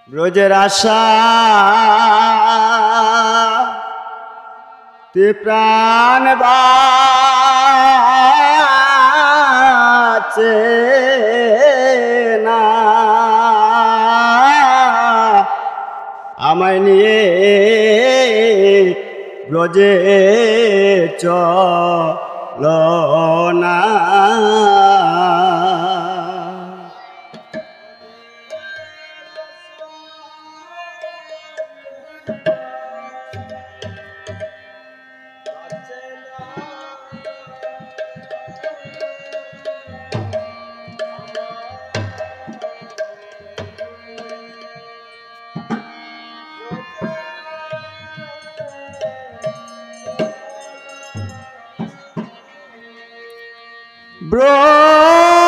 ব্রজের আশা তে প্রাণ বাঁচে না, আমায় নিয়ে ব্রজে চলো না।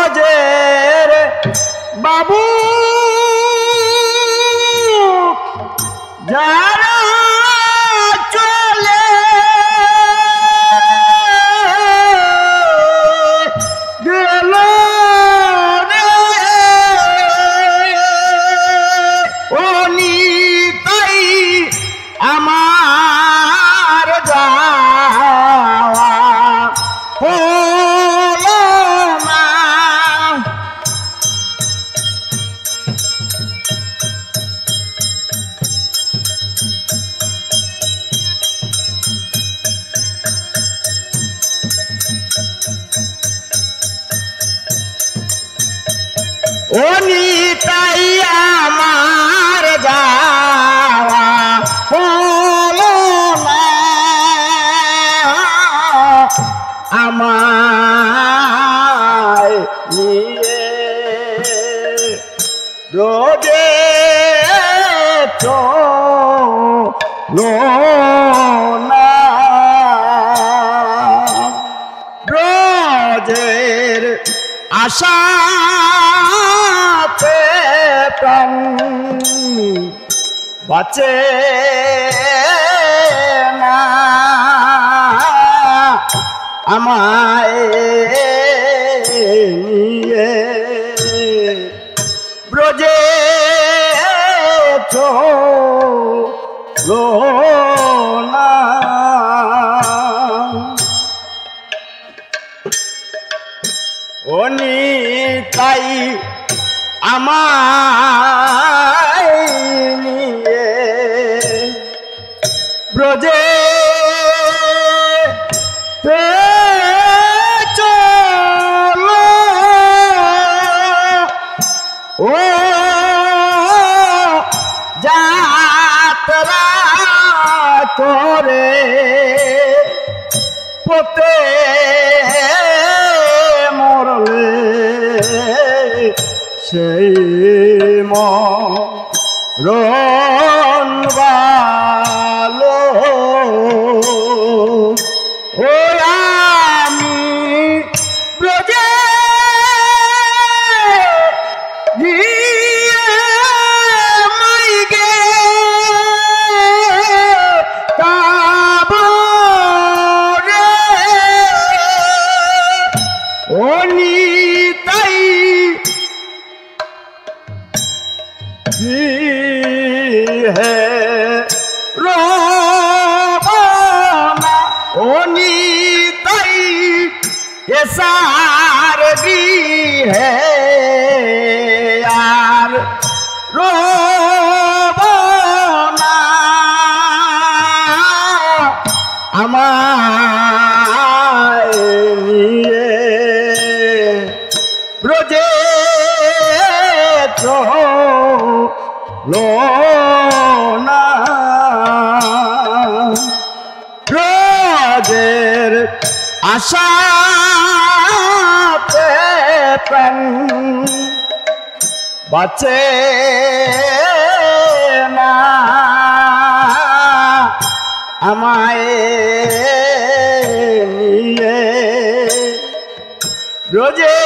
ব্রজের বাবু যারা চলে গেল ও নিতাই আমার যাওয়া হলো না। ও নিতাই আমার যাওয়া হলো না, আমায় নিয়ে ব্রজে চলো না। ব্রজের আশাতে প্রাণ বাঁচে না, আমায় নিয়ে ব্রজে চলো না। ও নিতাই আমায় নিয়ে ব্রজে চলো, ও যাত্রা করে পথে মরলে সেই মরণ ভালো। ও আমি ব্রজে গিয়ে মাইগে কাব রে, ও নিতাই কি হে রবনা, ও নিতাই এসার দি হে আর রবনা, আমায় নিয়ে ব্রজে চলো না। ব্রজের আশাতে প্রাণ বাঁচে না, আমায় নিয়ে ব্রজে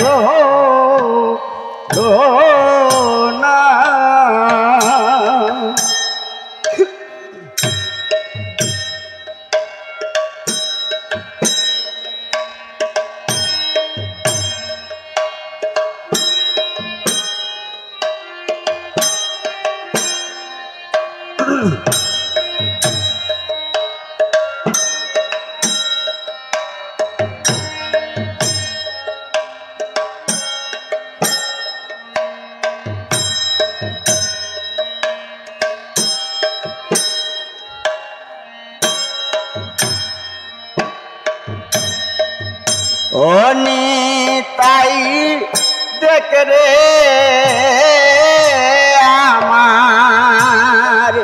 চলো না। দেখ রে আমার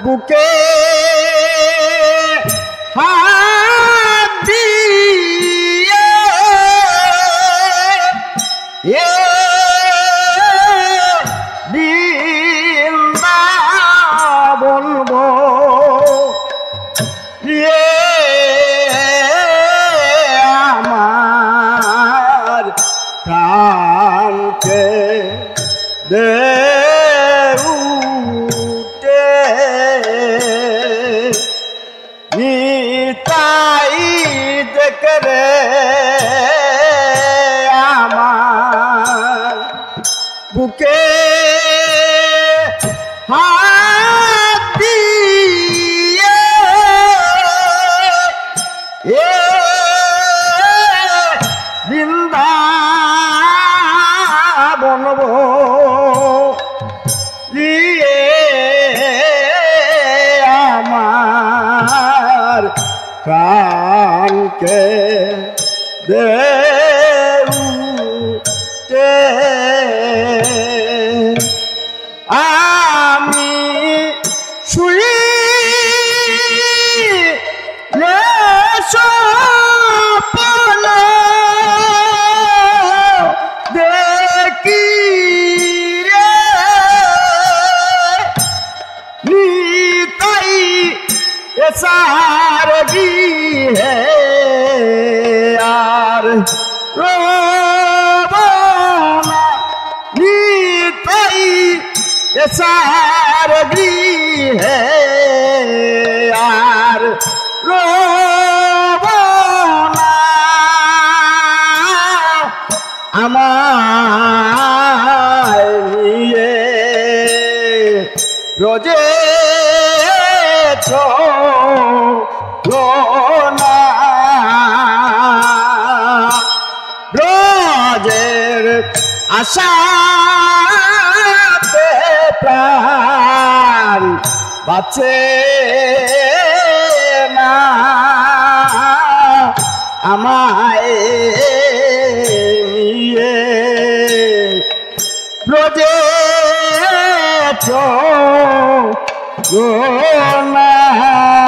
বুকে হাত দিয়ে বৃন্দাবন গো আমার প্রাণকে দে উঠে নিতাই দেখ রে আমার বুকে হাত দিয়ে বৃন্দাবন দিয়ে আমার প্রাণকে দে উঠে আমি শুই স্বপ্ন দেখি রে নিতাই सारगी है यार रोना नीताई सारगी है यार रोना আমায় নিয়ে রোজে রোজের আশাতে প্রাণ বাঁচে না আমায় নিয়ে রোজে না